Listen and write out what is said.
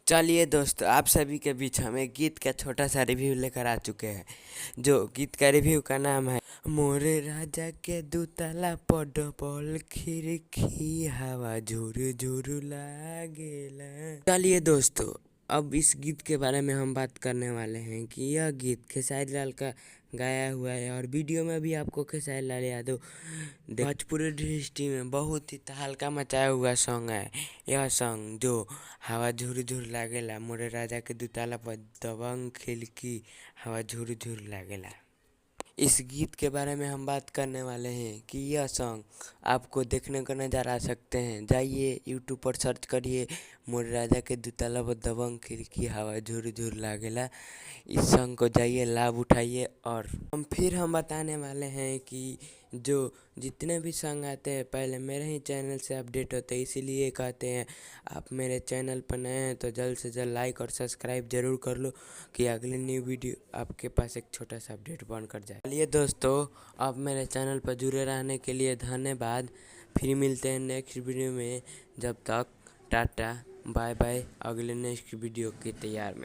चलिए दोस्तों, आप सभी के बीच हम एक गीत का छोटा सा रिव्यू लेकर आ चुके हैं। जो गीत का रिव्यू का नाम है मोरे राजा के दूताला पडबल खिड़की हवा झुरु झुरु लागेला। चलिए दोस्तों, अब इस गीत के बारे में हम बात करने वाले हैं कि यह गीत खेसारी लाल का गाया हुआ है और वीडियो में भी आपको खेसारी लाल यादव भोजपुरी इंडस्ट्री में बहुत ही तहलका मचाया हुआ सॉन्ग है। यह सॉन्ग जो हवा झुरु झुरु लागेला, मोरे राजा के दुताला पर दबंग खिड़की हवा झुरु झुरु लागेला। इस गीत के बारे में हम बात करने वाले हैं कि यह सॉन्ग आपको देखने को नज़र आ सकते हैं। जाइए यूट्यूब पर सर्च करिए मोरे राजा के दुताला पर दबंग खिड़की हवा झुरु झुरु लागेला। इस सॉन्ग को जाइए लाभ उठाइए। और हम बताने वाले हैं कि जो जितने भी सॉन्ग आते हैं पहले मेरे ही चैनल से अपडेट होते हैं, इसीलिए कहते हैं आप मेरे चैनल पर नए हैं तो जल्द से जल्द लाइक और सब्सक्राइब जरूर कर लो कि अगली न्यू वीडियो आपके पास एक छोटा सा अपडेट बन कर जाए। चलिए दोस्तों, आप मेरे चैनल पर जुड़े रहने के लिए धन्यवाद। फिर मिलते हैं नेक्स्ट वीडियो में। जब तक टाटा बाय बाय, अगले नेक्स्ट वीडियो के तैयार में।